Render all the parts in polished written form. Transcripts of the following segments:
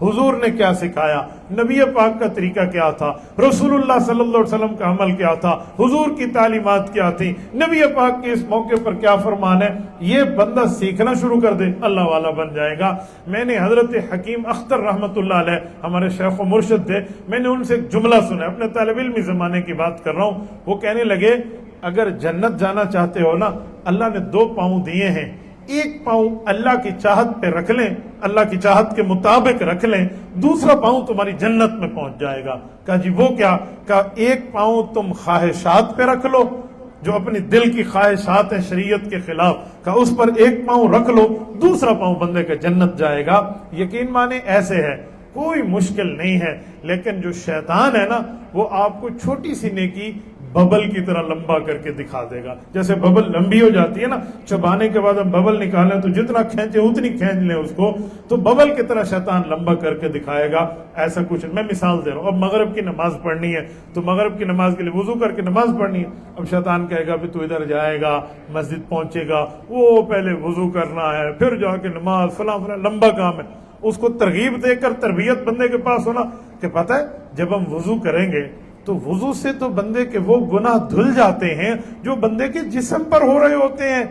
حضور نے کیا سکھایا، نبی پاک کا طریقہ کیا تھا، رسول اللہ صلی اللہ علیہ وسلم کا عمل کیا تھا، حضور کی تعلیمات کیا تھی، نبی پاک کے اس موقع پر کیا فرمان ہے، یہ بندہ سیکھنا شروع کر دے اللہ والا بن جائے گا۔ میں نے حضرت حکیم اختر رحمۃ اللہ علیہ ہمارے شیخ و مرشد تھے، میں نے ان سے ایک جملہ سنا، اپنے طالب علمی زمانے کی بات کر رہا ہوں، وہ کہنے لگے اگر جنت جانا چاہتے ہو نا، اللہ نے 2 پاؤں دیے ہیں، ایک پاؤں اللہ کی چاہت پہ رکھ لیں، اللہ کی چاہت کے مطابق رکھ لیں، دوسرا پاؤں تمہاری جنت میں پہنچ جائے گا۔ کہا جی وہ کیا؟ کہا ایک پاؤں تم خواہشات پہ رکھ لو، جو اپنی دل کی خواہشات ہیں شریعت کے خلاف، کہا اس پر ایک پاؤں رکھ لو، دوسرا پاؤں بندے کا جنت جائے گا۔ یقین مانے ایسے ہے، کوئی مشکل نہیں ہے، لیکن جو شیطان ہے نا وہ آپ کو چھوٹی سی نیکی ببل کی طرح لمبا کر کے دکھا دے گا۔ جیسے ببل لمبی ہو جاتی ہے نا، چبانے کے بعد ہم ببل نکالیں تو جتنا کھینچے اتنی کھینچ لیں اس کو، تو ببل کی طرح شیطان لمبا کر کے دکھائے گا۔ ایسا کچھ میں مثال دے رہا ہوں، اب مغرب کی نماز پڑھنی ہے تو مغرب کی نماز کے لیے وضو کر کے نماز پڑھنی ہے، اب شیطان کہے گا بھی تو ادھر جائے گا، مسجد پہنچے گا، وہ پہلے وضو کرنا ہے پھر جا کے نماز، فلاں فلاں لمبا کام ہے۔ اس کو ترغیب دے کر تربیت بندے کے پاس ہونا کہ پتہ ہے جب ہم وضو کریں گے تو وضو سے تو بندے کے وہ گناہ دھل جاتے ہیں جو بندے کے جسم پر ہو رہے ہوتے ہیں،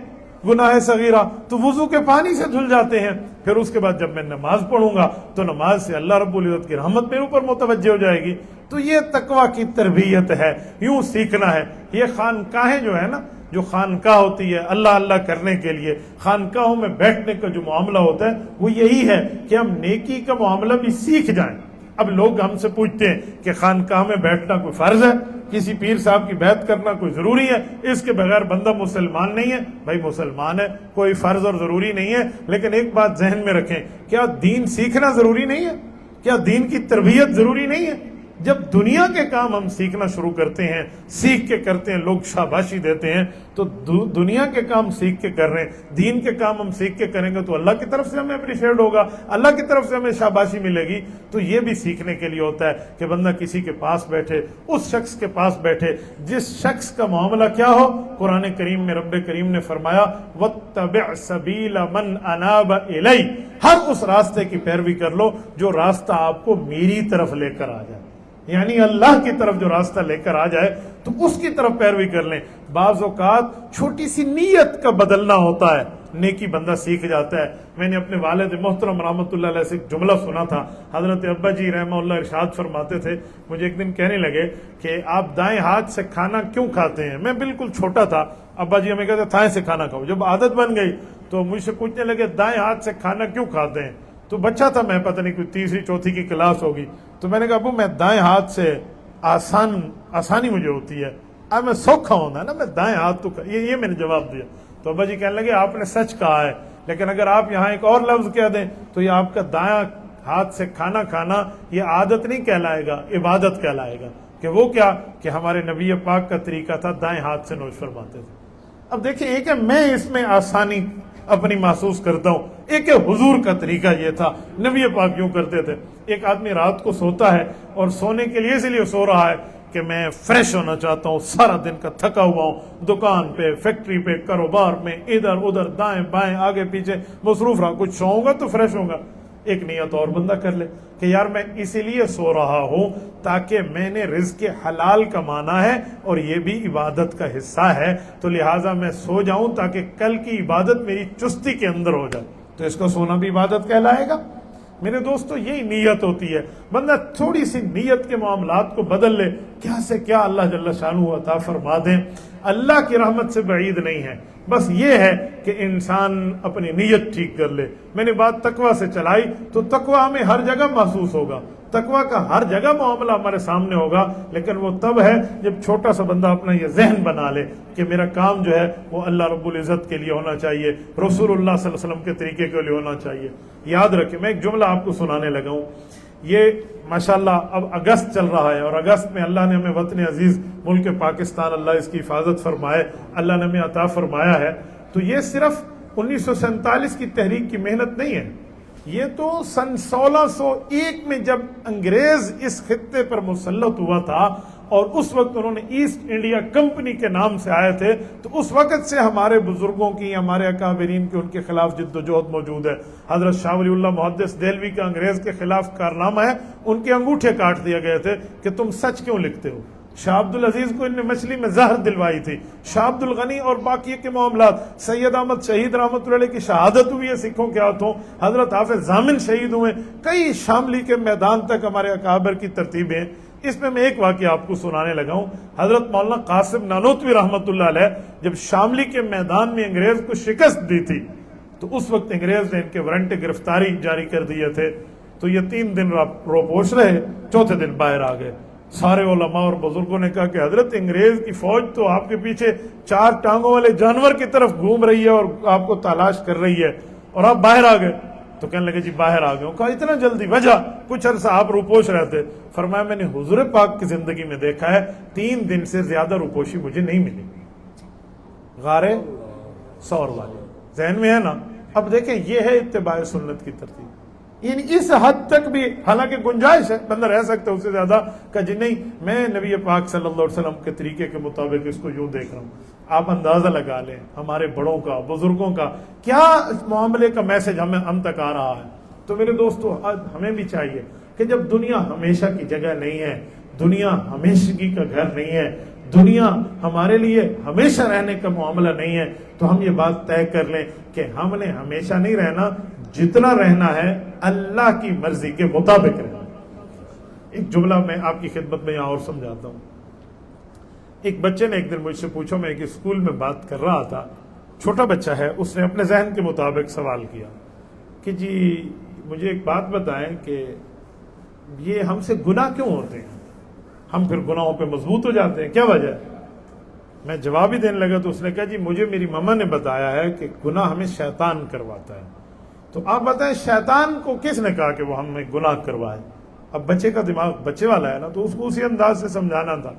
گناہ صغیرہ تو وضو کے پانی سے دھل جاتے ہیں۔ پھر اس کے بعد جب میں نماز پڑھوں گا تو نماز سے اللہ رب العزت کی رحمت میرے اوپر متوجہ ہو جائے گی۔ تو یہ تقویٰ کی تربیت ہے، یوں سیکھنا ہے۔ یہ خانقاہیں جو ہے نا، جو خانقاہ ہوتی ہے اللہ اللہ کرنے کے لیے، خانقاہوں میں بیٹھنے کا جو معاملہ ہوتا ہے وہ یہی ہے کہ ہم نیکی کا معاملہ بھی سیکھ جائیں۔ اب لوگ ہم سے پوچھتے ہیں کہ خانقاہ میں بیٹھنا کوئی فرض ہے، کسی پیر صاحب کی بیعت کرنا کوئی ضروری ہے، اس کے بغیر بندہ مسلمان نہیں ہے؟ بھائی مسلمان ہے، کوئی فرض اور ضروری نہیں ہے، لیکن ایک بات ذہن میں رکھیں، کیا دین سیکھنا ضروری نہیں ہے؟ کیا دین کی تربیت ضروری نہیں ہے؟ جب دنیا کے کام ہم سیکھنا شروع کرتے ہیں، سیکھ کے کرتے ہیں، لوگ شاباشی دیتے ہیں، تو دنیا کے کام سیکھ کے کر رہے ہیں، دین کے کام ہم سیکھ کے کریں گے تو اللہ کی طرف سے ہمیں اپریشیٹ ہوگا، اللہ کی طرف سے ہمیں شاباشی ملے گی۔ تو یہ بھی سیکھنے کے لیے ہوتا ہے کہ بندہ کسی کے پاس بیٹھے، اس شخص کے پاس بیٹھے جس شخص کا معاملہ کیا ہو۔ قرآن کریم میں رب کریم نے فرمایا وَاتَّبِعْ سَبِيلَ مَنْ أَنَابَ إِلَيَّ، ہر اس راستے کی پیروی کر لو جو راستہ آپ کو میری طرف لے کر آ جائے، یعنی اللہ کی طرف جو راستہ لے کر آ جائے تو اس کی طرف پیروی کر لیں۔ بعض اوقات چھوٹی سی نیت کا بدلنا ہوتا ہے، نیکی بندہ سیکھ جاتا ہے۔ میں نے اپنے والد محترم رحمۃ اللہ علیہ سے ایک جملہ سنا تھا، حضرت ابا جی رحمہ اللہ ارشاد فرماتے تھے، مجھے ایک دن کہنے لگے کہ آپ دائیں ہاتھ سے کھانا کیوں کھاتے ہیں؟ میں بالکل چھوٹا تھا، ابا جی ہمیں کہتے تھائیں سے کھانا کھاؤ۔ جب عادت بن گئی تو مجھ سے پوچھنے لگے دائیں ہاتھ سے کھانا کیوں کھاتے ہیں؟ تو بچہ تھا میں، پتہ نہیں کوئی تیسری چوتھی کی کلاس ہوگی، تو میں نے کہا ابو میں دائیں ہاتھ سے آسانی مجھے ہوتی ہے، اب میں سوکھا ہونا ہے نا، میں دائیں ہاتھ تو یہ میں نے جواب دیا۔ تو ابا جی کہنے لگے آپ نے سچ کہا ہے، لیکن اگر آپ یہاں ایک اور لفظ کہہ دیں تو یہ آپ کا دائیں ہاتھ سے کھانا کھانا یہ عادت نہیں کہلائے گا، عبادت کہلائے گا۔ کہ وہ کیا کہ ہمارے نبی پاک کا طریقہ تھا دائیں ہاتھ سے نوش فرماتے تھے۔ اب دیکھیں ایک ہے میں اس میں آسانی اپنی محسوس کرتا ہوں، ایک ہے حضور کا طریقہ یہ تھا، نبی پاک یوں کرتے تھے۔ ایک آدمی رات کو سوتا ہے اور سونے کے لیے اس لیے سو رہا ہے کہ میں فریش ہونا چاہتا ہوں، سارا دن کا تھکا ہوا ہوں، دکان پہ، فیکٹری پہ، کاروبار میں، ادھر ادھر دائیں بائیں آگے پیچھے مصروف رہا، کچھ سوؤں گا تو فریش ہوں گا۔ ایک نیت اور بندہ کر لے کہ یار میں اسی لیے سو رہا ہوں تاکہ میں نے رزق حلال کمانا ہے اور یہ بھی عبادت کا حصہ ہے، تو لہٰذا میں سو جاؤں تاکہ کل کی عبادت میری چستی کے اندر ہو جائے، تو اس کا سونا بھی عبادت کہلائے گا۔ میرے دوستو یہی نیت ہوتی ہے، بندہ تھوڑی سی نیت کے معاملات کو بدل لے، کیا سے کیا اللہ جل شانہ عطا فرما دیں۔ اللہ کی رحمت سے بعید نہیں ہے، بس یہ ہے کہ انسان اپنی نیت ٹھیک کر لے۔ میں نے بات تقویٰ سے چلائی تو تقویٰ ہمیں ہر جگہ محسوس ہوگا، تقویٰ کا ہر جگہ معاملہ ہمارے سامنے ہوگا، لیکن وہ تب ہے جب چھوٹا سا بندہ اپنا یہ ذہن بنا لے کہ میرا کام جو ہے وہ اللہ رب العزت کے لیے ہونا چاہیے، رسول اللہ صلی اللہ علیہ وسلم کے طریقے کے لیے ہونا چاہیے۔ یاد رکھیں، میں ایک جملہ آپ کو سنانے لگا ہوں، یہ ماشاءاللہ اب اگست چل رہا ہے اور اگست میں اللہ نے ہمیں وطن عزیز ملک پاکستان اللہ اس کی حفاظت فرمائے، اللہ نے ہمیں عطا فرمایا ہے، تو یہ صرف 1947 کی تحریک کی محنت نہیں ہے، یہ تو سن 1601 میں جب انگریز اس خطے پر مسلط ہوا تھا اور اس وقت انہوں نے ایسٹ انڈیا کمپنی کے نام سے آئے تھے، تو اس وقت سے ہمارے بزرگوں کی، ہمارے اکابرین کی ان کے خلاف جد و جہد موجود ہے۔ حضرت شاہ ولی اللہ محدث دہلوی کا انگریز کے خلاف کارنامہ ہے، ان کے انگوٹھے کاٹ دیے گئے تھے کہ تم سچ کیوں لکھتے ہو۔ شاہ عبد العزیز کو ان نے مچھلی میں زہر دلوائی تھی، شاہ عبد الغنی اور باقی کے معاملات، سید احمد شہید رحمۃ اللہ علیہ کی شہادت ہوئی ہے سکھوں کے ہاتھوں، حضرت حافظ ضامن شہید ہوئے، کئی شاملی کے میدان تک ہمارے اکابر کی ترتیبیں۔ اس میں ایک واقعہ آپ کو سنانے لگا ہوں۔ حضرت مولانا قاسم نانوتوی رحمۃ اللہ علیہ جب شاملی کے میدان میں انگریز کو شکست دی تھی تو اس وقت انگریز نے ان کے وارنٹ گرفتاری جاری کر دیے تھے، تو یہ 3 دن روپوش رہے، چوتھے دن باہر آ گئے۔ سارے علماء اور بزرگوں نے کہا کہ حضرت انگریز کی فوج تو آپ کے پیچھے 4 ٹانگوں والے جانور کی طرف گھوم رہی ہے اور آپ کو تلاش کر رہی ہے، اور آپ باہر آ گئے۔ تو کہنے لگے جی باہر آ گئے۔ کہا اتنا جلدی؟ وجہ کچھ عرصہ آپ روپوش رہتے۔ فرمایا میں نے حضور پاک کی زندگی میں دیکھا ہے 3 دن سے زیادہ روپوشی مجھے نہیں ملی۔ غارے سور والے ذہن میں ہے نا؟ اب دیکھیں یہ ہے اتباع سنت کی ترتیب، یعنی اس حد تک بھی حالانکہ گنجائش ہے، بندہ رہ سکتا ہے اس سے زیادہ کہ جی نہیں میں نبی پاک صلی اللہ علیہ وسلم کے طریقے کے مطابق اس کو یوں دیکھ رہا ہوں۔ آپ اندازہ لگا لیں ہمارے بڑوں کا، بزرگوں کا کیا معاملے کا میسج ہم تک آ رہا ہے۔ تو میرے دوستو ہمیں بھی چاہیے کہ جب دنیا ہمیشہ کی جگہ نہیں ہے، دنیا ہمیشگی کا گھر نہیں ہے، دنیا ہمارے لیے ہمیشہ رہنے کا معاملہ نہیں ہے، تو ہم یہ بات طے کر لیں کہ ہم نے ہمیشہ نہیں رہنا، جتنا رہنا ہے اللہ کی مرضی کے مطابق رہنا۔ ایک جملہ میں آپ کی خدمت میں یہاں اور سمجھاتا ہوں۔ ایک بچے نے ایک دن مجھ سے پوچھا، میں ایک اسکول میں بات کر رہا تھا، چھوٹا بچہ ہے، اس نے اپنے ذہن کے مطابق سوال کیا کہ جی مجھے ایک بات بتائیں کہ یہ ہم سے گناہ کیوں ہوتے ہیں، ہم پھر گناہوں پہ مضبوط ہو جاتے ہیں، کیا وجہ ہے؟ میں جواب ہی دینے لگا تو اس نے کہا جی مجھے میری ماما نے بتایا ہے کہ گناہ ہمیں شیطان کرواتا ہے۔ تو آپ بتائیں شیطان کو کس نے کہا کہ وہ ہمیں گناہ کروائے؟ اب بچے کا دماغ بچے والا ہے نا، تو اس کو اسی انداز سے سمجھانا تھا۔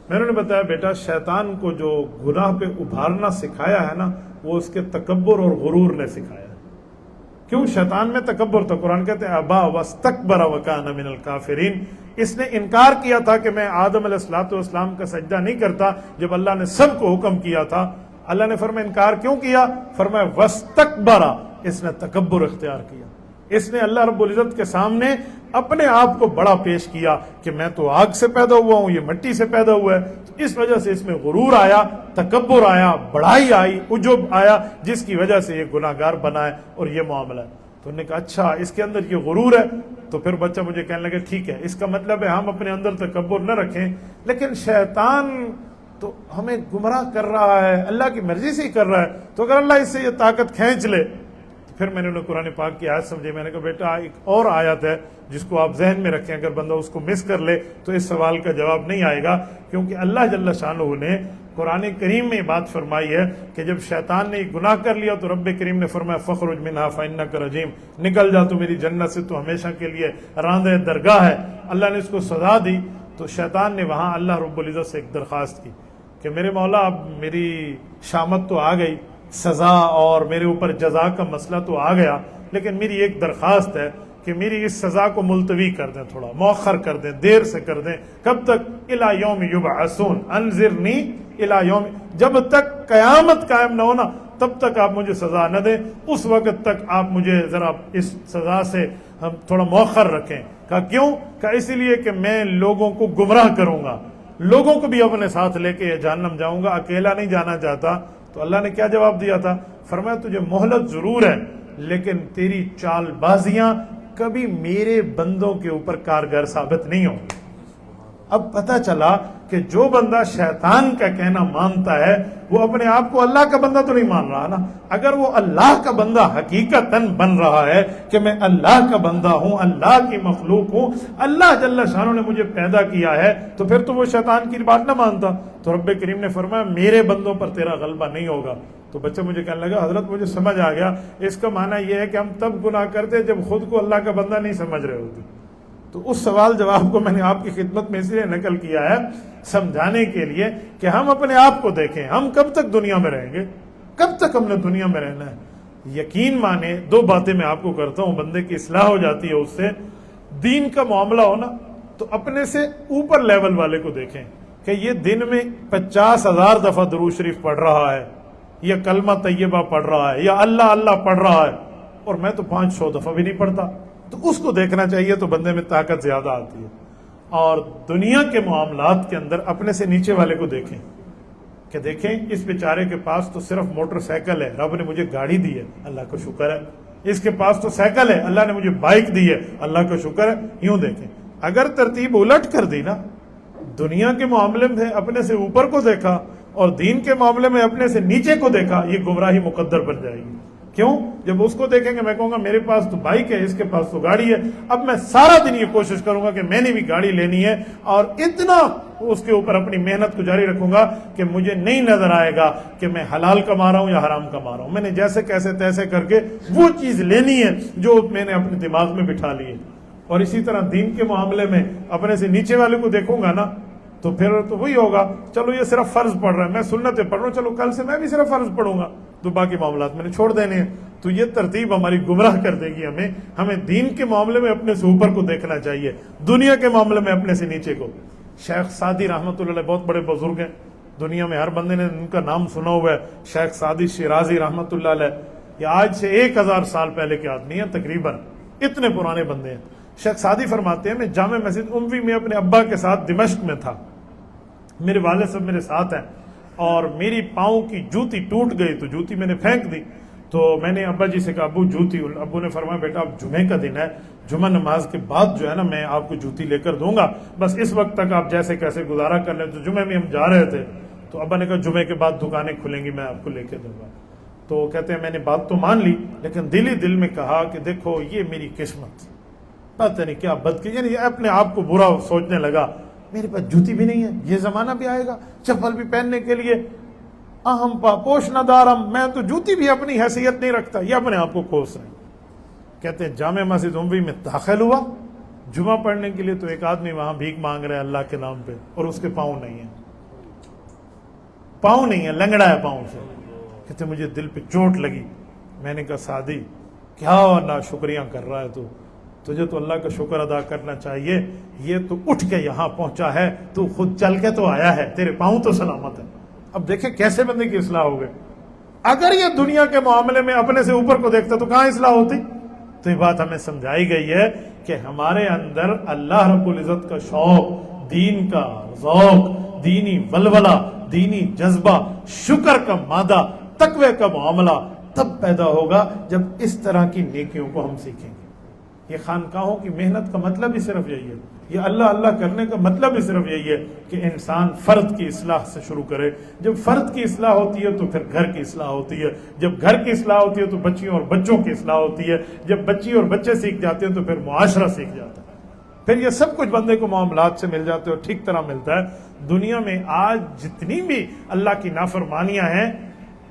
میں نے بتایا بیٹا شیطان کو جو گناہ پہ ابھارنا سکھایا ہے نا، وہ اس کے تکبر اور غرور نے سکھایا ہے۔ کیوں؟ شیطان میں تکبر تھا، قرآن کہتے ہیں ابا واستکبر وکان من الکافرین، اس نے انکار کیا تھا کہ میں آدم علیہ الصلوۃ والسلام کا سجدہ نہیں کرتا جب اللہ نے سب کو حکم کیا تھا۔ اللہ نے فرمایا انکار کیوں کیا؟ فرمایا واستکبر، اس نے تکبر اختیار کیا، اس نے اللہ رب العزت کے سامنے اپنے آپ کو بڑا پیش کیا کہ میں تو آگ سے پیدا ہوا ہوں، یہ مٹی سے پیدا ہوا ہے۔ تو اس وجہ سے اس میں غرور آیا، تکبر آیا، بڑائی آئی، عجب آیا، جس کی وجہ سے یہ گناہگار بنا ہے اور یہ معاملہ ہے۔ تو انہوں نے کہا اچھا اس کے اندر یہ غرور ہے۔ تو پھر بچہ مجھے کہنے لگا ٹھیک ہے، اس کا مطلب ہے ہم اپنے اندر تکبر نہ رکھیں، لیکن شیطان تو ہمیں گمراہ کر رہا ہے، اللہ کی مرضی سے ہی کر رہا ہے، تو اگر اللہ اس سے یہ طاقت کھینچ لے۔ پھر میں نے انہیں قرآن پاک کی آیت سمجھے، میں نے کہا بیٹا ایک اور آیت ہے جس کو آپ ذہن میں رکھیں، اگر بندہ اس کو مس کر لے تو اس سوال کا جواب نہیں آئے گا، کیونکہ اللہ جل شانہ نے قرآن کریم میں یہ بات فرمائی ہے کہ جب شیطان نے گناہ کر لیا تو رب کریم نے فرمایا فخرج منہا فإنک رجیم، نکل جا تو میری جنت سے، تو ہمیشہ کے لیے راندہ درگاہ ہے۔ اللہ نے اس کو سزا دی، تو شیطان نے وہاں اللہ رب العزت سے ایک درخواست کی کہ میرے مولا اب میری شامت تو آ گئی، سزا اور میرے اوپر جزا کا مسئلہ تو آ گیا، لیکن میری ایک درخواست ہے کہ میری اس سزا کو ملتوی کر دیں، تھوڑا مؤخر کر دیں، دیر سے کر دیں۔ کب تک؟ الی یوم یبعثون، انذرنی الی یوم، جب تک قیامت قائم نہ ہونا تب تک آپ مجھے سزا نہ دیں، اس وقت تک آپ مجھے ذرا اس سزا سے ہم تھوڑا مؤخر رکھیں۔ کہا کیوں؟ کہا اسی لیے کہ میں لوگوں کو گمراہ کروں گا، لوگوں کو بھی اپنے ساتھ لے کے جہنم جاؤں گا، اکیلا نہیں جانا چاہتا۔ تو اللہ نے کیا جواب دیا تھا؟ فرمایا تجھے مہلت ضرور ہے، لیکن تیری چال بازیاں کبھی میرے بندوں کے اوپر کارگر ثابت نہیں ہوں گی۔ اب پتہ چلا کہ جو بندہ شیطان کا کہنا مانتا ہے وہ اپنے آپ کو اللہ کا بندہ تو نہیں مان رہا نا۔ اگر وہ اللہ کا بندہ حقیقتاً بن رہا ہے کہ میں اللہ کا بندہ ہوں، اللہ کی مخلوق ہوں، اللہ جل شانہ نے مجھے پیدا کیا ہے، تو پھر تو وہ شیطان کی بات نہ مانتا۔ تو رب کریم نے فرمایا میرے بندوں پر تیرا غلبہ نہیں ہوگا۔ تو بچہ مجھے کہنے لگا حضرت مجھے سمجھ آ گیا، اس کا معنی یہ ہے کہ ہم تب گناہ کرتے جب خود کو اللہ کا بندہ نہیں سمجھ رہے ہوتے۔ تو اس سوال جواب کو میں نے آپ کی خدمت میں اس لیے نقل کیا ہے سمجھانے کے لیے کہ ہم اپنے آپ کو دیکھیں، ہم کب تک دنیا میں رہیں گے، کب تک ہم نے دنیا میں رہنا ہے۔ یقین مانے، دو باتیں میں آپ کو کرتا ہوں، بندے کی اصلاح ہو جاتی ہے اس سے۔ دین کا معاملہ ہو نا تو اپنے سے اوپر لیول والے کو دیکھیں کہ یہ دن میں 50,000 دفعہ درود شریف پڑھ رہا ہے، یا کلمہ طیبہ پڑھ رہا ہے، یا اللہ اللہ پڑھ رہا ہے، اور میں تو 500 دفعہ بھی نہیں پڑھتا، تو اس کو دیکھنا چاہیے، تو بندے میں طاقت زیادہ آتی ہے۔ اور دنیا کے معاملات کے اندر اپنے سے نیچے والے کو دیکھیں کہ دیکھیں اس بیچارے کے پاس تو صرف موٹر سائیکل ہے، رب نے مجھے گاڑی دی ہے، اللہ کا شکر ہے۔ اس کے پاس تو سائیکل ہے، اللہ نے مجھے بائک دی ہے، اللہ کا شکر ہے۔ یوں دیکھیں، اگر ترتیب الٹ کر دی نا، دنیا کے معاملے میں اپنے سے اوپر کو دیکھا اور دین کے معاملے میں اپنے سے نیچے کو دیکھا، یہ گمراہی مقدر بن جائے گی۔ کیوں؟ جب اس کو دیکھیں گے، میں کہوں گا میرے پاس تو بائک ہے، اس کے پاس تو گاڑی ہے، اب میں سارا دن یہ کوشش کروں گا کہ میں نے بھی گاڑی لینی ہے، اور اتنا اس کے اوپر اپنی محنت کو جاری رکھوں گا کہ مجھے نہیں نظر آئے گا کہ میں حلال کما رہا ہوں یا حرام کما رہا ہوں، میں نے جیسے کیسے تیسے کر کے وہ چیز لینی ہے جو میں نے اپنے دماغ میں بٹھا لی ہے۔ اور اسی طرح دین کے معاملے میں اپنے سے نیچے والے کو دیکھوں گا نا، تو پھر تو وہی ہوگا، چلو یہ صرف فرض پڑھ رہا ہے، میں سنتیں پڑھ رہا ہوں، چلو کل سے میں بھی صرف فرض پڑھوں گا، تو باقی معاملات میں نے چھوڑ دینے ہیں۔ تو یہ ترتیب ہماری گمراہ کر دے گی ہمیں دین کے معاملے میں اپنے سے اوپر کو دیکھنا چاہیے، دنیا کے معاملے میں اپنے سے نیچے کو۔ شیخ سعدی رحمۃ اللہ علیہ بہت بڑے بزرگ ہیں، دنیا میں ہر بندے نے ان کا نام سنا ہوا ہے، شیخ سعدی شیرازی رحمۃ اللہ علیہ، یہ آج سے 1000 سال پہلے کے آدمی ہیں تقریباً، اتنے پرانے بندے ہیں۔ شیخ سعدی فرماتے ہیں، میں جامع مسجد اموی میں اپنے ابا کے ساتھ دمشق میں تھا، میرے والد صاحب میرے ساتھ ہیں، اور میری پاؤں کی جوتی ٹوٹ گئی، تو جوتی میں نے پھینک دی، تو میں نے ابا جی سے کہا ابو جوتی، ابو نے فرمایا بیٹا اب جمعے کا دن ہے، جمعہ نماز کے بعد جو ہے نا میں آپ کو جوتی لے کر دوں گا، بس اس وقت تک آپ جیسے کیسے گزارا کر لیں۔ تو جمعے میں ہم جا رہے تھے، تو ابا نے کہا جمعے کے بعد دکانیں کھلیں گی، میں آپ کو لے کے دوں گا۔ تو کہتے ہیں میں نے بات تو مان لی، لیکن دل ہی دل میں کہا کہ دیکھو یہ میری قسمت، پتہ نہیں کیا بد کی، یعنی اپنے آپ کو برا سوچنے لگا، میرے پاس جوتی بھی نہیں ہے، یہ زمانہ بھی آئے گا چپل بھی پہننے کے لیے، اہم پوش نہ دارم، میں تو جوتی بھی اپنی حیثیت نہیں رکھتا، یہ اپنے آپ کو کوس رہے ہیں۔ کہتے ہیں جامع مسجد اموی میں داخل ہوا جمعہ پڑھنے کے لیے، تو ایک آدمی وہاں بھیک مانگ رہے ہیں اللہ کے نام پہ، اور اس کے پاؤں نہیں ہیں، پاؤں نہیں ہے، لنگڑا ہے پاؤں سے۔ کہتے مجھے دل پہ چوٹ لگی، میں نے کہا سعدی کیا نا شکریہ کر رہا ہے تو، تجھے تو اللہ کا شکر ادا کرنا چاہیے، یہ تو اٹھ کے یہاں پہنچا ہے، تو خود چل کے تو آیا ہے، تیرے پاؤں تو سلامت ہے۔ اب دیکھیں کیسے بندے کی اصلاح ہو گئے۔ اگر یہ دنیا کے معاملے میں اپنے سے اوپر کو دیکھتا تو کہاں اصلاح ہوتی؟ تو یہ بات ہمیں سمجھائی گئی ہے کہ ہمارے اندر اللہ رب العزت کا شوق، دین کا ذوق، دینی ولولہ، دینی جذبہ، شکر کا مادہ، تقوی کا معاملہ تب پیدا ہوگا جب اس طرح کی نیکیوں کو ہم سیکھیں گے۔ یہ خانقاہوں کی محنت کا مطلب ہی صرف یہی ہے، یہ اللہ اللہ کرنے کا مطلب ہی صرف یہی ہے کہ انسان فرد کی اصلاح سے شروع کرے۔ جب فرد کی اصلاح ہوتی ہے تو پھر گھر کی اصلاح ہوتی ہے، جب گھر کی اصلاح ہوتی ہے تو بچیوں اور بچوں کی اصلاح ہوتی ہے، جب بچی اور بچے سیکھ جاتے ہیں تو پھر معاشرہ سیکھ جاتا ہے، پھر یہ سب کچھ بندے کو معاملات سے مل جاتے ہیں اور ٹھیک طرح ملتا ہے۔ دنیا میں آج جتنی بھی اللہ کی نافرمانیاں ہیں،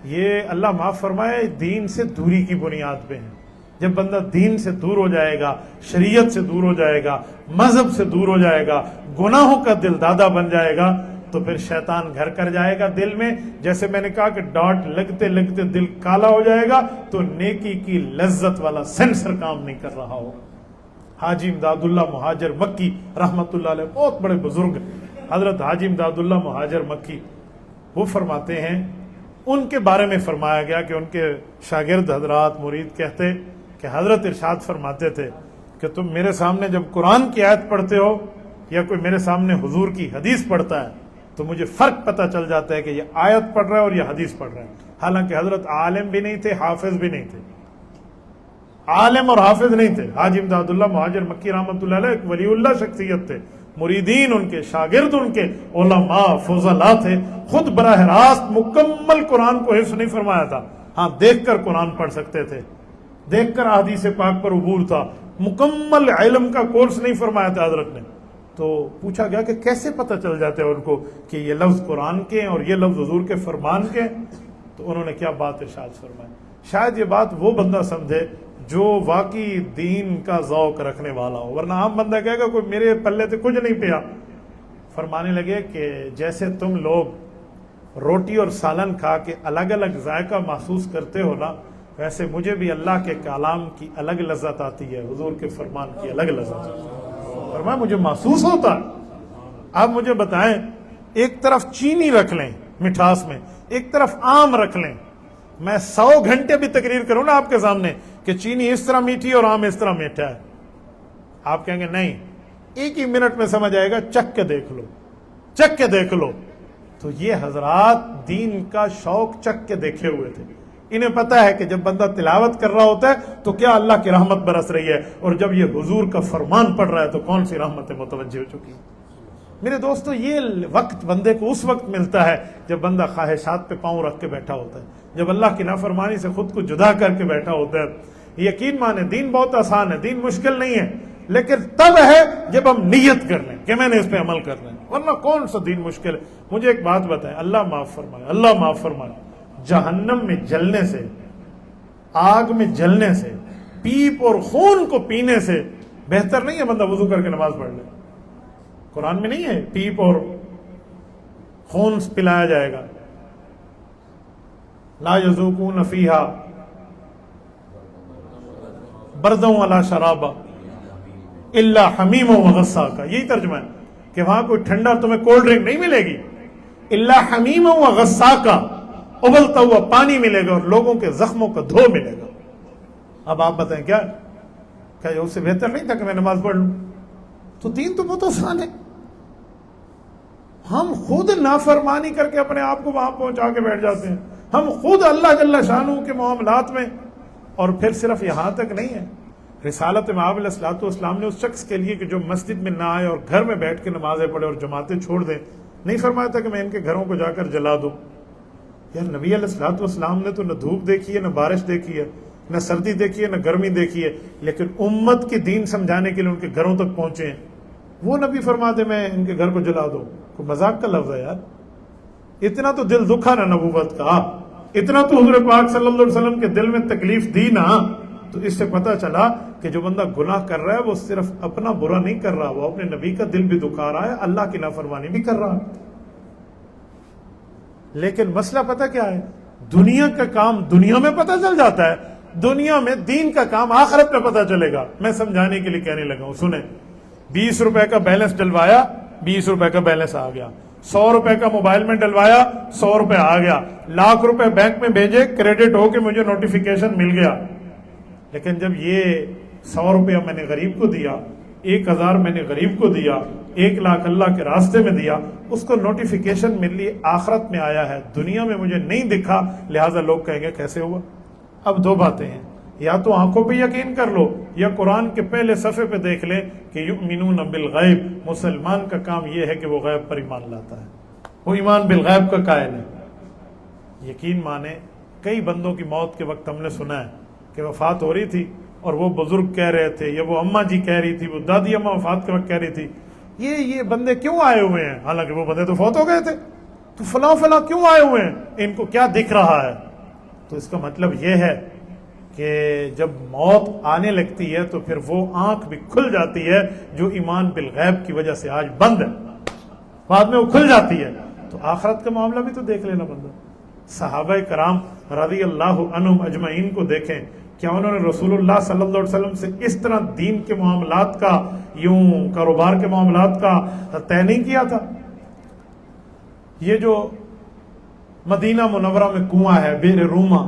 یہ اللہ معاف فرمائے دین سے دوری کی بنیاد پہ ہیں۔ جب بندہ دین سے دور ہو جائے گا، شریعت سے دور ہو جائے گا، مذہب سے دور ہو جائے گا، گناہوں کا دل دادا بن جائے گا، تو پھر شیطان گھر کر جائے گا دل میں۔ جیسے میں نے کہا کہ ڈاٹ لگتے لگتے دل کالا ہو جائے گا تو نیکی کی لذت والا سینسر کام نہیں کر رہا ہوگا۔ حاجی امداد اللہ مہاجر مکی رحمۃ اللہ علیہ بہت بڑے بزرگ، حضرت حاجی امداد اللہ مہاجر مکی، وہ فرماتے ہیں، ان کے بارے میں فرمایا گیا کہ ان کے شاگرد حضرات مرید کہتے کہ حضرت ارشاد فرماتے تھے کہ تم میرے سامنے جب قرآن کی آیت پڑھتے ہو یا کوئی میرے سامنے حضور کی حدیث پڑھتا ہے تو مجھے فرق پتہ چل جاتا ہے کہ یہ آیت پڑھ رہا ہے اور یہ حدیث پڑھ رہا ہے۔ حالانکہ حضرت عالم بھی نہیں تھے، حافظ بھی نہیں تھے، عالم اور حافظ نہیں تھے۔ حاجی امداد اللہ مہاجر مکی رحمۃ اللہ علیہ ایک ولی اللہ شخصیت تھے، مریدین ان کے، شاگرد ان کے علماء فضلاء تھے، خود براہ راست مکمل قرآن کو حفظ نہیں فرمایا تھا، ہاں دیکھ کر قرآن پڑھ سکتے تھے، دیکھ کر احادیث پاک پر عبور تھا، مکمل علم کا کورس نہیں فرمایا تھا حضرت نے۔ تو پوچھا گیا کہ کیسے پتہ چل جاتا ہے ان کو کہ یہ لفظ قرآن کے اور یہ لفظ حضور کے فرمان کے؟ تو انہوں نے کیا بات ارشاد فرمائی، شاید یہ بات وہ بندہ سمجھے جو واقعی دین کا ذوق رکھنے والا ہو، ورنہ عام بندہ کہے گا کوئی میرے پلے سے کچھ نہیں پیا۔ فرمانے لگے کہ جیسے تم لوگ روٹی اور سالن کھا کے الگ الگ ذائقہ محسوس کرتے ہو نا، ویسے مجھے بھی اللہ کے کلام کی الگ لذت آتی ہے، حضور کے فرمان کی الگ لذت آتی ہے۔ فرمایا مجھے محسوس ہوتا ہے۔ آپ مجھے بتائیں، ایک طرف چینی رکھ لیں مٹھاس میں، ایک طرف آم رکھ لیں، میں 100 گھنٹے بھی تقریر کروں نا آپ کے سامنے کہ چینی اس طرح میٹھی اور آم اس طرح میٹھا ہے، آپ کہیں گے نہیں، ایک ہی منٹ میں سمجھ آئے گا، چکھ کے دیکھ لو، چکھ کے دیکھ لو۔ تو یہ حضرات دین کا شوق چکھ کے دیکھے ہوئے تھے، انہیں پتا ہے کہ جب بندہ تلاوت کر رہا ہوتا ہے تو کیا اللہ کی رحمت برس رہی ہے، اور جب یہ حضور کا فرمان پڑھ رہا ہے تو کون سی رحمتیں متوجہ ہو چکی ہیں۔ میرے دوستو، یہ وقت بندے کو اس وقت ملتا ہے جب بندہ خواہشات پہ پاؤں رکھ کے بیٹھا ہوتا ہے، جب اللہ کی نافرمانی سے خود کو جدا کر کے بیٹھا ہوتا ہے۔ یقین مانے دین بہت آسان ہے، دین مشکل نہیں ہے، لیکن تب ہے جب ہم نیت کر لیں کہ میں نے اس پہ عمل کرنا ہے، ورنہ کون سا دین مشکل ہے۔ مجھے ایک بات بتائیں، اللہ معاف فرمائے، اللہ معاف فرمائے، جہنم میں جلنے سے، آگ میں جلنے سے، پیپ اور خون کو پینے سے بہتر نہیں ہے بندہ وضو کر کے نماز پڑھ لے؟ قرآن میں نہیں ہے پیپ اور خون پلایا جائے گا؟ لا یذوقون فیہا بردا ولا شرابا الا حمیما وغساقا، یہی ترجمہ ہے کہ وہاں کوئی ٹھنڈا تمہیں کولڈ ڈرنک نہیں ملے گی، الا حمیما وغساقا، ابلتا ہوا پانی ملے گا اور لوگوں کے زخموں کا دھو ملے گا۔ اب آپ بتائیں کیا اس سے بہتر نہیں تھا کہ میں نماز پڑھ لوں؟ تو دین تو بہت آسان ہے، ہم خود نافرمانی کر کے اپنے آپ کو وہاں پہنچا کے بیٹھ جاتے ہیں، ہم خود اللہ جل شانہ کے معاملات میں۔ اور پھر صرف یہاں تک نہیں ہے، رسالت مآب علیہ الصلوۃ والسلام نے اس شخص کے لیے کہ جو مسجد میں نہ آئے اور گھر میں بیٹھ کے نمازیں پڑھے اور جماعتیں چھوڑ دیں، نہیں فرمایا تھا کہ میں ان کے گھروں کو جا کر جلا دوں۔ یار نبی علیہ الصلوۃ والسلام نے تو نہ دھوپ دیکھی ہے، نہ بارش دیکھی ہے، نہ سردی دیکھی ہے، نہ گرمی دیکھی ہے، لیکن امت کے دین سمجھانے کے لیے ان کے گھروں تک پہنچے ہیں۔ وہ نبی فرماتے میں ان کے گھر کو جلا دوں، کوئی مذاق کا لفظ ہے یار؟ اتنا تو دل دکھا نا نبوت کا، اتنا تو حضور پاک صلی اللہ علیہ وسلم کے دل میں تکلیف دی نا، تو اس سے پتہ چلا کہ جو بندہ گناہ کر رہا ہے وہ صرف اپنا برا نہیں کر رہا، وہ اپنے نبی کا دل بھی دکھا رہا ہے، اللہ کی نافرمانی بھی کر رہا ہے۔ لیکن مسئلہ پتہ کیا ہے؟ دنیا کا کام دنیا میں پتہ چل جاتا ہے، دنیا میں، دین کا کام آخرت میں پتہ چلے گا۔ میں سمجھانے کے لیے کہنے لگا ہوں، سنیں، 20 روپے کا بیلنس ڈلوایا، 20 روپے کا بیلنس آ گیا، 100 روپے کا موبائل میں ڈلوایا، 100 روپے آ گیا، لاکھ روپے بینک میں بھیجے، کریڈٹ ہو کے مجھے نوٹیفیکیشن مل گیا۔ لیکن جب یہ 100 روپیہ میں نے غریب کو دیا، 1000 میں نے غریب کو دیا، 1 لاکھ اللہ کے راستے میں دیا، اس کو نوٹیفیکیشن مل لی، آخرت میں آیا ہے، دنیا میں مجھے نہیں دکھا، لہٰذا لوگ کہیں گے کیسے ہوا؟ اب دو باتیں ہیں، یا تو آنکھوں پہ یقین کر لو، یا قرآن کے پہلے صفحے پہ دیکھ لیں کہ یؤمنون بالغیب، مسلمان کا کام یہ ہے کہ وہ غیب پر ایمان لاتا ہے، وہ ایمان بالغیب کا قائل ہے۔ یقین مانے، کئی بندوں کی موت کے وقت ہم نے سنا ہے کہ وفات ہو رہی تھی اور وہ بزرگ کہہ رہے تھے، یا وہ اماں جی کہہ رہی تھی، وہ دادی اماں وفات کے وقت کہہ رہی تھی، یہ بندے کیوں آئے ہوئے ہیں؟ حالانکہ وہ بندے تو فوت ہو گئے تھے، تو فلاں فلاں کیوں آئے ہوئے ہیں، ان کو کیا دکھ رہا ہے؟ تو اس کا مطلب یہ ہے کہ جب موت آنے لگتی ہے تو پھر وہ آنکھ بھی کھل جاتی ہے جو ایمان بالغیب کی وجہ سے آج بند ہے، بعد میں وہ کھل جاتی ہے۔ تو آخرت کا معاملہ بھی تو دیکھ لینا بندہ۔ صحابہ کرام رضی اللہ عنہم اجمعین کو دیکھیں، کیا انہوں نے رسول اللہ صلی اللہ علیہ وسلم سے اس طرح دین کے معاملات کا، یوں کاروبار کے معاملات کا طے نہیں کیا تھا؟ یہ جو مدینہ منورہ میں کنواں ہے بئر روما،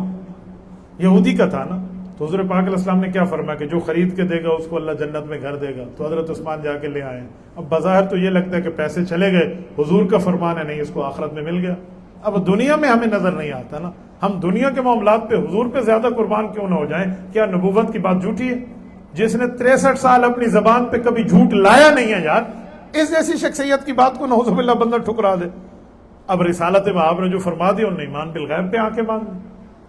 یہودی کا تھا نا، تو حضور پاک علیہ السلام نے کیا فرمایا کہ جو خرید کے دے گا اس کو اللہ جنت میں گھر دے گا، تو حضرت عثمان جا کے لے آئے۔ اب بظاہر تو یہ لگتا ہے کہ پیسے چلے گئے، حضور کا فرمان ہے نہیں، اس کو آخرت میں مل گیا۔ اب دنیا میں ہمیں نظر نہیں آتا نا، ہم دنیا کے معاملات پہ حضور پہ زیادہ قربان کیوں نہ ہو جائیں؟ کیا نبوت کی بات جھوٹی ہے؟ جس نے 63 سال اپنی زبان پہ کبھی جھوٹ لایا نہیں ہے یار، اس جیسی شخصیت کی بات کو نعوذ باللہ بندہ ٹھکرا دے۔ اب رسالت مآب نے جو فرما دیا، انہوں نے ایمان بالغیب پہ آنکھیں باندھ دی۔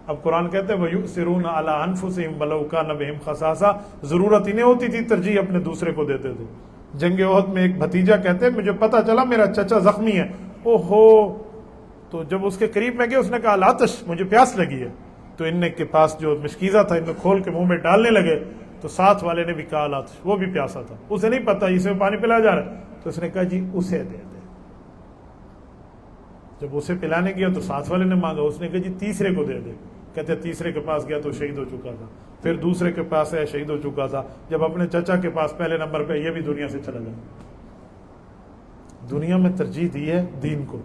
اب قرآن کہتے ہیں وَيُؤْثِرُونَ عَلَىٰ أَنفُسِهِمْ وَلَوْ كَانَ بِهِمْ خَصَاصَةٌ، ضرورت انہیں ہوتی تھی، ترجیح اپنے دوسرے کو دیتے تھے۔ جنگ احد میں ایک بھتیجا کہتے ہیں مجھے پتا چلا میرا چچا زخمی ہے، اوہو، تو جب اس کے قریب میں گئے اس نے کہا لاتش، مجھے پیاس لگی ہے، تو ان کے پاس جو مشکیزہ تھا ان میں کھول کے منہ میں ڈالنے لگے، تو ساتھ والے نے بھی کہا لاتش، وہ بھی پیاسا تھا، اسے نہیں پتا اسے پانی پلایا جا رہا ہے، تو اس نے کہا جی اسے دے دے۔ جب اسے پلانے گیا تو ساتھ والے نے مانگا، اس نے کہا جی تیسرے کو دے دے، کہتے تیسرے کے پاس گیا تو شہید ہو چکا تھا، پھر دوسرے کے پاس ہے شہید ہو چکا تھا، جب اپنے چچا کے پاس پہلے نمبر پہ، یہ بھی دنیا سے چلا گیا۔ دنیا میں ترجیح دی ہے دین کو،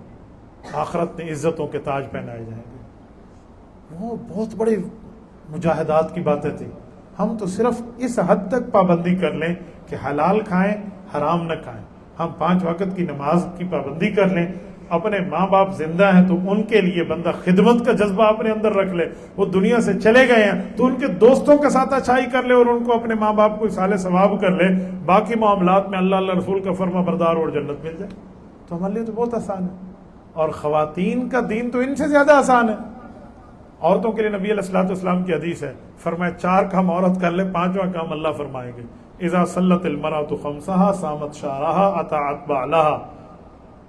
آخرت میں عزتوں کے تاج پہنائے جائیں گے۔ وہ بہت بڑی مجاہدات کی باتیں تھیں۔ ہم تو صرف اس حد تک پابندی کر لیں کہ حلال کھائیں حرام نہ کھائیں، ہم 5 وقت کی نماز کی پابندی کر لیں، اپنے ماں باپ زندہ ہیں تو ان کے لیے بندہ خدمت کا جذبہ اپنے اندر رکھ لے، وہ دنیا سے چلے گئے ہیں تو ان کے دوستوں کے ساتھ اچھائی کر لے اور ان کو اپنے ماں باپ کو اصالِ ثواب کر لے، باقی معاملات میں اللہ رسول کا فرما بردار اور جنت مل جائے، تو ہمارے لیے تو بہت آسان ہے۔ اور خواتین کا دین تو ان سے زیادہ آسان ہے۔ عورتوں کے لیے نبی علیہ الصلوۃ والسلام کی حدیث ہے، فرمایا 4 کام عورت کر لے، 5واں کام اللہ فرمائیں گے، اذا صلت المرأة خمسها صامت شهرها اطاعت بعلها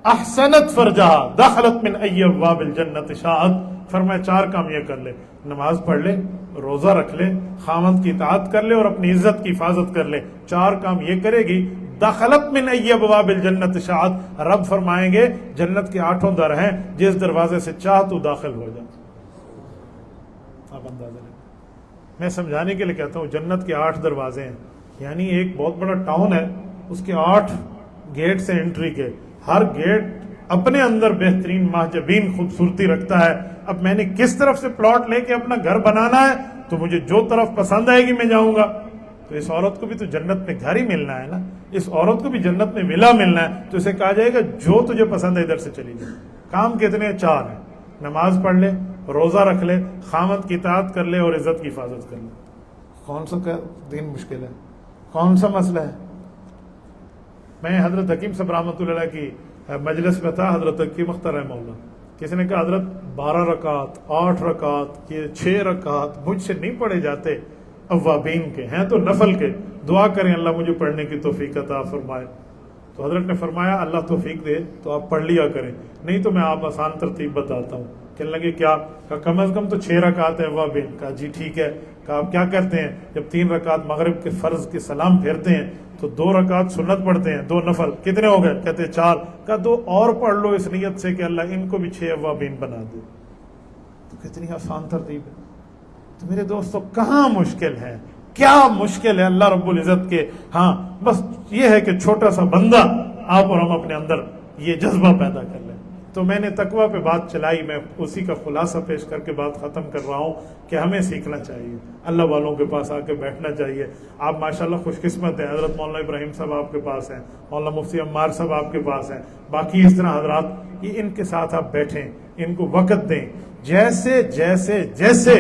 احسنت فرجها دخلت من ای ابواب الجنت شاءت۔ فرمایا 4 کام یہ کر لے، نماز پڑھ لے، روزہ رکھ لے، خامند کی اطاعت کر لے اور اپنی عزت کی حفاظت کر لے، 4 کام یہ کرے گی، دخلت من ای ابواب الجنت شاءت، رب فرمائیں گے جنت کے 8 در ہیں، جس دروازے سے چاہ تو داخل ہو جا۔ آپ اندازہ لیں، میں سمجھانے کے لیے کہتا ہوں جنت کے 8 دروازے ہیں، یعنی ایک بہت بڑا ٹاؤن ہے، اس کے 8 گیٹ سے انٹری کے، ہر گیٹ اپنے اندر بہترین محجبین خوبصورتی رکھتا ہے۔ اب میں نے کس طرف سے پلاٹ لے کے اپنا گھر بنانا ہے تو مجھے جو طرف پسند آئے گی میں جاؤں گا۔ تو اس عورت کو بھی تو جنت میں گھر ہی ملنا ہے نا، اس عورت کو بھی جنت میں ولا ملنا ہے، تو اسے کہا جائے گا جو تجھے پسند ہے ادھر سے چلی جائے۔ کام کتنے؟ 4 ہیں، نماز پڑھ لے، روزہ رکھ لے، خامد کی اطاعت کر لے اور عزت کی حفاظت کر لے۔ کون سا دین مشکل ہے؟ کون سا مسئلہ ہے؟ میں حضرت حکیم صاحب رحمۃ اللہ علیہ کی مجلس میں تھا، حضرت حکیم اختر رحمہ اللہ، کسی نے کہا حضرت 12 رکعت 8 رکعت یہ 6 رکعت مجھ سے نہیں پڑھے جاتے، اوابین کے ہیں تو نفل کے، دعا کریں اللہ مجھے پڑھنے کی توفیق عطا فرمائے۔ تو حضرت نے فرمایا اللہ توفیق دے تو آپ پڑھ لیا کریں، نہیں تو میں آپ آسان ترتیب بتاتا ہوں۔ کہنے لگے کیا؟ کہا کم از کم تو 6 رکعت ہے اوابین۔ کہا جی ٹھیک ہے۔ کہا آپ کیا کرتے ہیں؟ جب 3 رکعت مغرب کے فرض کے سلام پھیرتے ہیں تو 2 رکعت سنت پڑھتے ہیں، 2 نفل، کتنے ہو گئے؟ کہتے 4۔ کہا 2 اور پڑھ لو اس نیت سے کہ اللہ ان کو بھی 6 اوابین بنا دے۔ تو کتنی آسان ترتیب ہے۔ تو میرے دوستو کہاں مشکل ہے؟ کیا مشکل ہے اللہ رب العزت کے؟ ہاں بس یہ ہے کہ چھوٹا سا بندہ آپ اور ہم اپنے اندر یہ جذبہ پیدا کر لیں۔ تو میں نے تقویٰ پہ بات چلائی، میں اسی کا خلاصہ پیش کر کے بات ختم کر رہا ہوں کہ ہمیں سیکھنا چاہیے، اللہ والوں کے پاس آ کے بیٹھنا چاہیے۔ آپ ماشاءاللہ خوش قسمت ہیں، حضرت مولانا ابراہیم صاحب آپ کے پاس ہیں، مولانا مفتی عمار صاحب آپ کے پاس ہیں، باقی اس طرح حضرات، یہ ان کے ساتھ آپ بیٹھیں، ان کو وقت دیں، جیسے جیسے جیسے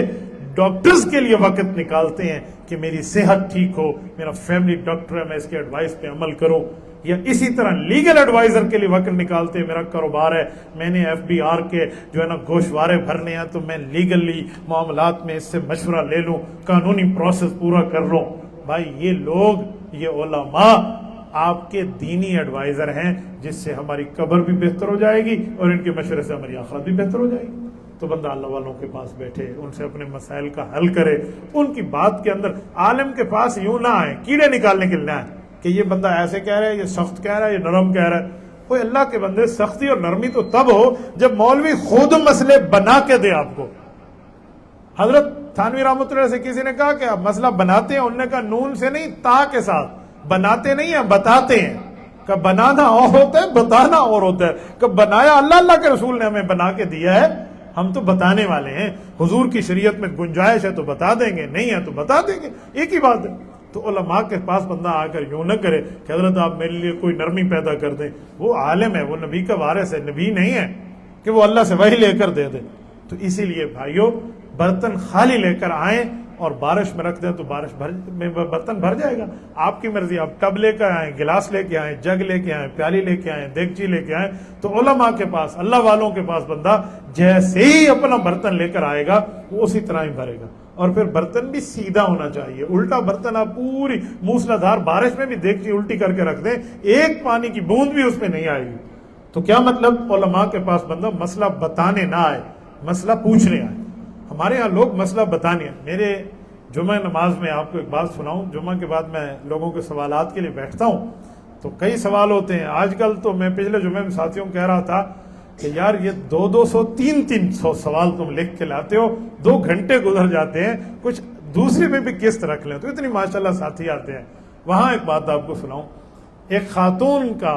ڈاکٹرز کے لیے وقت نکالتے ہیں کہ میری صحت ٹھیک ہو، میرا فیملی ڈاکٹر ہے میں اس کے ایڈوائس پہ عمل کروں، یا اسی طرح لیگل ایڈوائزر کے لیے وقت نکالتے ہیں، میرا کاروبار ہے، میں نے FBR کے جو ہے نا گوشوارے بھرنے ہیں تو میں لیگلی معاملات میں اس سے مشورہ لے لوں، قانونی پروسیس پورا کر لوں۔ بھائی یہ لوگ، یہ علماء آپ کے دینی ایڈوائزر ہیں، جس سے ہماری قبر بھی بہتر ہو جائے گی اور ان کے مشورے سے ہماری آخرت بھی بہتر ہو جائے گی۔ تو بندہ اللہ والوں کے پاس بیٹھے، ان سے اپنے مسائل کا حل کرے، ان کی بات کے اندر عالم کے پاس یوں نہ آئے کیڑے نکالنے کے لیے نہ آئے کہ یہ بندہ ایسے کہہ رہا ہے، یہ سخت کہہ رہا ہے، یہ نرم کہہ رہا ہے۔ کوئی اللہ کے بندے سختی اور نرمی تو تب ہو جب مولوی خود مسئلے بنا کے دے آپ کو۔ حضرت تھانوی رحمۃ اللہ سے کسی نے کہا کہ آپ مسئلہ بناتے ہیں، انہوں نے کہا نون سے نہیں تا کے ساتھ، بناتے نہیں ہیں بتاتے ہیں۔ کہ بنانا اور ہوتا ہے، بتانا اور ہوتا ہے۔ کہ بنایا اللہ کے رسول نے ہمیں بنا کے دیا ہے، ہم تو بتانے والے ہیں۔ حضور کی شریعت میں گنجائش ہے تو بتا دیں گے، نہیں ہے تو بتا دیں گے، ایک ہی بات ہے۔ تو علماء کے پاس بندہ آ کر یوں نہ کرے کہ حضرت آپ میرے لیے کوئی نرمی پیدا کر دیں، وہ عالم ہے، وہ نبی کا وارث ہے، نبی نہیں ہے کہ وہ اللہ سے وحی لے کر دے دے۔ تو اسی لیے بھائیو برتن خالی لے کر آئیں اور بارش میں رکھ دیں تو بارش میں برتن بھر جائے گا۔ آپ کی مرضی، آپ ٹب لے کر آئیں، گلاس لے کے آئیں، جگ لے کے آئیں، پیالی لے کے آئیں، دیگچی لے کے آئیں۔ تو علماء کے پاس، اللہ والوں کے پاس بندہ جیسے ہی اپنا برتن لے کر آئے گا وہ اسی طرح ہی بھرے گا۔ اور پھر برتن بھی سیدھا ہونا چاہیے، الٹا برتن آپ پوری موسلادھار بارش میں بھی دیگچی الٹی کر کے رکھ دیں، ایک پانی کی بوند بھی اس میں نہیں آئے گی۔ تو کیا مطلب؟ علماء کے پاس بندہ مسئلہ بتانے نہ آئے، مسئلہ پوچھنے آئے۔ ہمارے ہاں لوگ مسئلہ بتانے ہیں۔ میرے جمعہ نماز میں آپ کو ایک بات سناؤں، جمعہ کے بعد میں لوگوں کے سوالات کے لیے بیٹھتا ہوں تو کئی سوال ہوتے ہیں۔ آج کل تو میں پچھلے جمعے میں ساتھیوں کو کہہ رہا تھا کہ یار یہ 200 300 سوال تم لکھ کے لاتے ہو، 2 گھنٹے گزر جاتے ہیں، کچھ دوسری میں بھی قسط رکھ لیں، تو اتنی ماشاءاللہ ساتھی آتے ہیں۔ وہاں ایک بات آپ کو سناؤں، ایک خاتون کا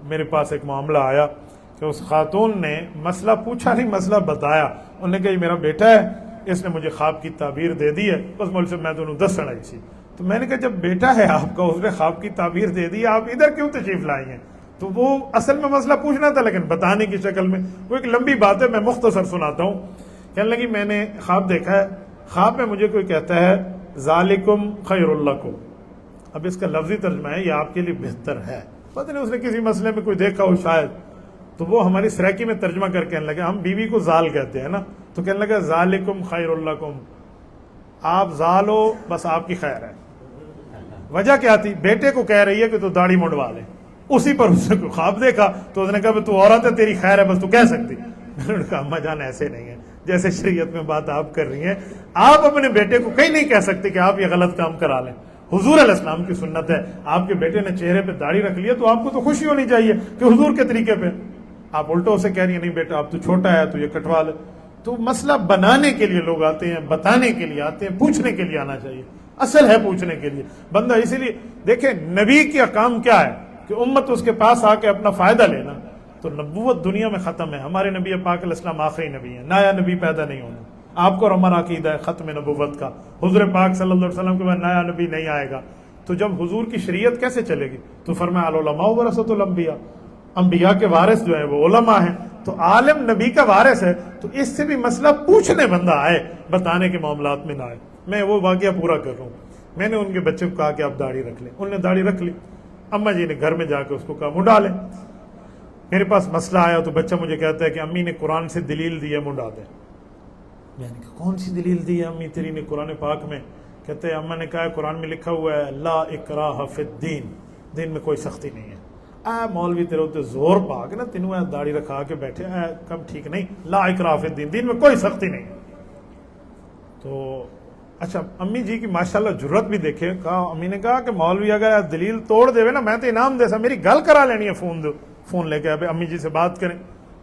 میرے پاس ایک معاملہ آیا کہ اس خاتون نے مسئلہ پوچھا نہیں، مسئلہ بتایا۔ انہوں نے کہا یہ میرا بیٹا ہے، اس نے مجھے خواب کی تعبیر دے دی ہے، بس مول سے میں دونوں 10 سڑائی سی۔ تو میں نے کہا جب بیٹا ہے آپ کا، اس نے خواب کی تعبیر دے دی، آپ ادھر کیوں تشریف لائی ہیں؟ تو وہ اصل میں مسئلہ پوچھنا تھا لیکن بتانے کی شکل میں، وہ ایک لمبی بات ہے، میں مختصر سناتا ہوں۔ کہنے لگی میں نے خواب دیکھا ہے، خواب میں مجھے کوئی کہتا ہے ذالکم خیر لکم، اب اس کا لفظی ترجمہ ہے یہ آپ کے لیے بہتر ہے، پتہ نہیں اس نے کسی مسئلے میں کوئی دیکھا ہو شاید، تو وہ ہماری سریکی میں ترجمہ کر کہنے لگے، ہم بیوی کو زال کہتے ہیں نا، تو کہنے لگا ذالکم خیر لکم، آپ زال ہو بس آپ کی خیر ہے۔ وجہ کیا تھی؟ بیٹے کو کہہ رہی ہے کہ تو داڑھی منڈوا لے، اسی پر اس نے کوئی خواب دیکھا تو اس نے کہا تو عورت ہے تیری خیر ہے بس تو کہہ سکتی۔ میں نے کہا اماں جان ایسے نہیں ہے، جیسے شریعت میں بات آپ کر رہی ہیں، آپ اپنے بیٹے کو کہیں نہیں کہہ سکتے کہ آپ یہ غلط کام کرا لیں۔ حضور علیہ السلام کی سنت ہے، آپ کے بیٹے نے چہرے پہ داڑھی رکھ لی تو آپ کو تو خوشی ہونی چاہیے کہ حضور کے طریقے پہ، آپ الٹا اسے کہہ رہی ہیں نہیں بیٹا آپ تو چھوٹا ہے تو یہ کٹوا لے۔ تو مسئلہ بنانے کے لیے لوگ آتے ہیں، بتانے کے لیے آتے ہیں، پوچھنے کے لیے آنا چاہیے، اصل ہے پوچھنے کے لیے بندہ۔ اسی لیے دیکھیں نبی کا کام کیا ہے کہ امت اس کے پاس آ کے اپنا فائدہ لینا، تو نبوت دنیا میں ختم ہے، ہمارے نبی پاک علیہ السلام آخری نبی ہیں، نیا نبی پیدا نہیں ہونا۔ آپ کو اور ہمارا عقیدہ ہے ختم نبوت کا، حضور پاک صلی اللہ علیہ وسلم کے بعد نیا نبی نہیں آئے گا، تو جب حضور کی شریعت کیسے چلے گی؟ تو فرمایا العلماء ورثۃ الانبیاء، انبیاء کے وارث جو ہیں وہ علماء ہیں، تو عالم نبی کا وارث ہے، تو اس سے بھی مسئلہ پوچھنے بندہ آئے، بتانے کے معاملات میں نہ آئے۔ میں وہ واقعہ پورا کر رہا ہوں، میں نے ان کے بچے کو کہا کہ آپ داڑھی رکھ لیں، انہوں نے داڑھی رکھ لی، اماں جی نے گھر میں جا کے اس کو کہا منڈا لیں۔ میرے پاس مسئلہ آیا تو بچہ مجھے کہتا ہے کہ امی نے قرآن سے دلیل دی ہے منڈا دیں۔ میں نے کہا کون سی دلیل دی ہے امی تیری نے قرآن پاک میں؟ کہتے ہیں اماں نے کہا قرآن میں لکھا ہوا ہے لا اکراہ فی الدین، دین میں کوئی سختی نہیں ہے۔ مولوی تیرے ہوتے زور پا کے نا تینوں داڑھی رکھا کے بیٹھے کم ٹھیک نہیں، لا اکراہ فی الدین، دین میں کوئی سختی نہیں۔ تو اچھا امی جی کی ماشاءاللہ جرت بھی دیکھے، کہا امی نے کہا کہ مولوی اگر دلیل توڑ دے نا میں تو انعام دے سا، میری گل کرا لینی ہے، فون لے کے اب امی جی سے بات کریں۔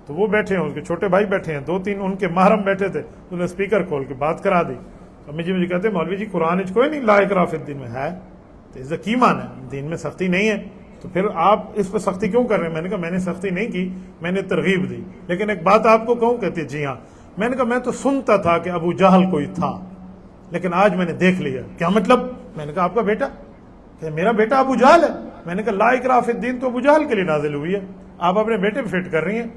تو وہ بیٹھے ہیں، ان کے چھوٹے بھائی بیٹھے ہیں، 2-3 ان کے محرم بیٹھے تھے، انہوں نے اسپیکر کھول کے بات کرا دی۔ امی جی مجھے کہتے ہیں مولوی جی قرآن کوئی نہیں لا اکراہ فی الدین میں ہے، تو اس کا کی مان ہے؟ دین میں سختی نہیں ہے، تو پھر آپ اس پہ سختی کیوں کر رہے ہیں؟ میں نے کہا میں نے سختی نہیں کی، میں نے ترغیب دی، لیکن ایک بات آپ کو کہوں؟ کہتے جی ہاں۔ میں نے کہا میں تو سنتا تھا کہ ابو جہل کوئی تھا، لیکن آج میں نے دیکھ لیا۔ کیا مطلب؟ میں نے کہا آپ کا بیٹا؟ کہ میرا بیٹا ابو جہل ہے؟ میں نے کہا لا اکراہ فی الدین تو ابو جہل کے لیے نازل ہوئی ہے، آپ اپنے بیٹے پہ فٹ کر رہی ہیں۔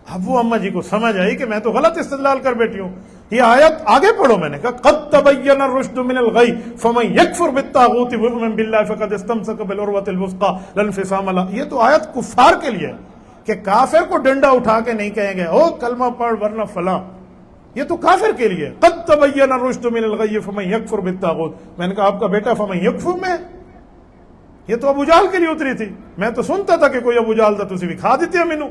اب وہ اماں جی کو سمجھ آئی کہ میں تو غلط استدلال کر بیٹھی ہوں، یہ آیت آگے پڑھو۔ میں نے کہا قد تبین الرشد من الغی فمن یکفر بالطاغوت ویؤمن باللہ فقد استمسک بالعروۃ الوثقی لا انفصام لها۔ یہ تو آیت کفار کے لیے ہے کہ کافر کو ڈنڈا اٹھا کے نہیں کہیں گے او کلمہ پڑھ ورنہ فلاں، یہ تو کافر کے لیے۔ قد تبین الرشد من الغی فمن یکفر بالطاغوت، میں نے کہا آپ کا بیٹا فمن یکفر میں، یہ تو ابو جہل کے لیے اتری تھی، میں تو سنتا تھا کہ کوئی ابو جہل تھا، تسی دکھا دیتے ہیں مینوں۔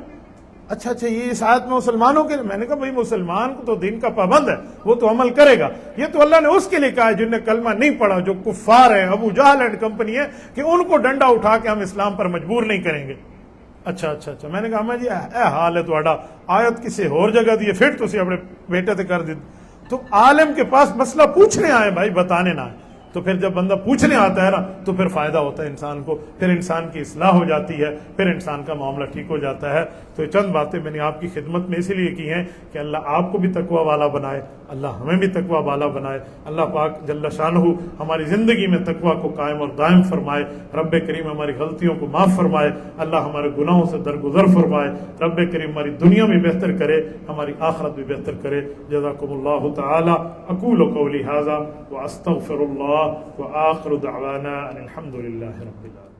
اچھا یہ اس آیت میں مسلمانوں کے لیے؟ میں نے کہا بھائی مسلمان کو تو دین کا پابند ہے، وہ تو عمل کرے گا، یہ تو اللہ نے اس کے لیے کہا ہے جن نے کلمہ نہیں پڑھا، جو کفار ہیں، ابو جہل اینڈ کمپنی ہے، کہ ان کو ڈنڈا اٹھا کے ہم اسلام پر مجبور نہیں کریں گے۔ اچھا میں نے کہا میں جی اے حال ہے تہاڈا، آیت کسی اور جگہ دی ہے، پھر تسی اپنے بیٹے تے کر دی۔ تو عالم کے پاس مسئلہ پوچھنے آئے بھائی، بتانے نہ آئے، تو پھر جب بندہ پوچھنے آتا ہے نا تو پھر فائدہ ہوتا ہے انسان کو، پھر انسان کی اصلاح ہو جاتی ہے، پھر انسان کا معاملہ ٹھیک ہو جاتا ہے۔ تو چند باتیں میں نے آپ کی خدمت میں اسی لیے کی ہیں کہ اللہ آپ کو بھی تقوی والا بنائے، اللہ ہمیں بھی تقوی والا بنائے، اللہ پاک جل شانہ ہماری زندگی میں تقوی کو قائم اور دائم فرمائے، رب کریم ہماری غلطیوں کو معاف فرمائے، اللہ ہمارے گناہوں سے درگزر فرمائے، رب کریم ہماری دنیا بھی بہتر کرے، ہماری آخرت بھی بہتر کرے۔ جزاکم اللہ تعالی۔ اقول قولی ھذا واستغفر اللہ وآخر دعوانا ان الحمد للہ رب العالمین۔